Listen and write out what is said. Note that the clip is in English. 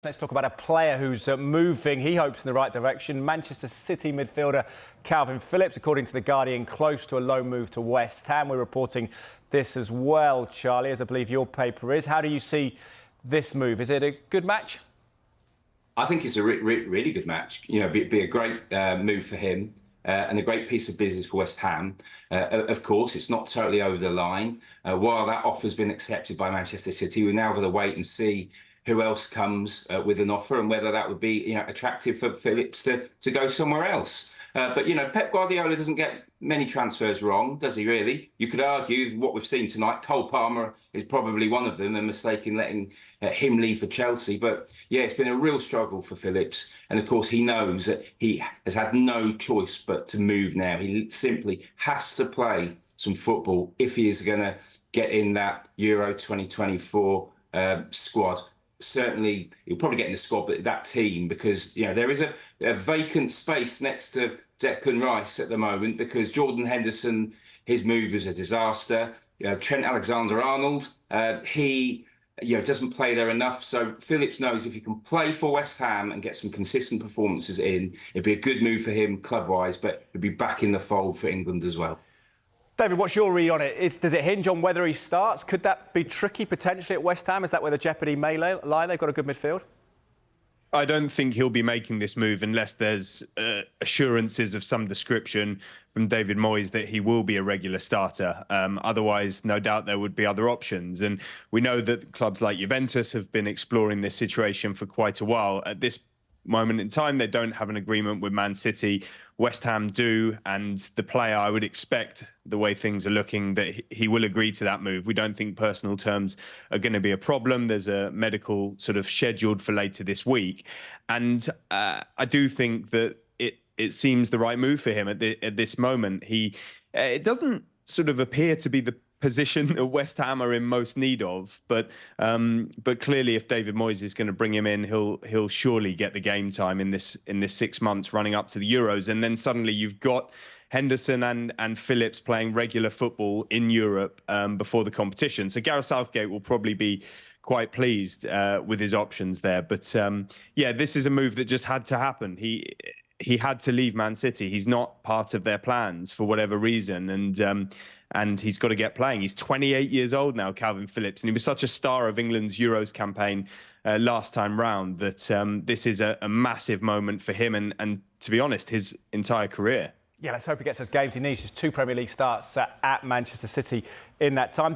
Let's talk about a player who's moving, he hopes, in the right direction. Manchester City midfielder Kalvin Phillips, according to The Guardian, close to a loan move to West Ham. We're reporting this as well, Charlie, as I believe your paper is. How do you see this move? Is it a good match? I think it's a really good match. You know, be a great move for him and a great piece of business for West Ham. Of course, it's not totally over the line. While that offer's been accepted by Manchester City, we're now going to wait and see who else comes with an offer and whether that would be, you know, attractive for Phillips to go somewhere else. But, you know, Pep Guardiola doesn't get many transfers wrong, does he really? You could argue what we've seen tonight, Cole Palmer is probably one of them, a mistake in letting him leave for Chelsea. But, yeah, it's been a real struggle for Phillips. And, of course, he knows that he has had no choice but to move now. He simply has to play some football if he is going to get in that Euro 2024 squad. Certainly, he'll probably get in the squad, but that team, because, you know, there is a vacant space next to Declan Rice at the moment, because Jordan Henderson, his move is a disaster. Trent Alexander-Arnold, he doesn't play there enough. So Phillips knows if he can play for West Ham and get some consistent performances in, it'd be a good move for him club-wise, but he'd be back in the fold for England as well. David, what's your read on it? Does it hinge on whether he starts? Could that be tricky potentially at West Ham? Is that where the jeopardy may lie? They've got a good midfield. I don't think he'll be making this move unless there's assurances of some description from David Moyes that he will be a regular starter. Otherwise, no doubt there would be other options. And we know that clubs like Juventus have been exploring this situation for quite a while. At this moment in time, they don't have an agreement with Man City. West Ham do, and the player, I would expect, the way things are looking, that he will agree to that move. We don't think personal terms are going to be a problem. There's a medical sort of scheduled for later this week. And I do think that it seems the right move for him at this moment. It doesn't sort of appear to be the position that West Ham are in most need of, but clearly, if David Moyes is going to bring him in, he'll surely get the game time in this 6 months running up to the Euros, and then suddenly you've got Henderson and Phillips playing regular football in Europe before the competition. So Gareth Southgate will probably be quite pleased with his options there. But yeah, this is a move that just had to happen. He had to leave Man City. He's not part of their plans for whatever reason, and he's got to get playing. He's 28 years old now, Kalvin Phillips, and he was such a star of England's Euros campaign last time round that this is a massive moment for him and, to be honest, his entire career. Yeah, let's hope he gets those games he needs. Just 2 Premier League starts at Manchester City in that time.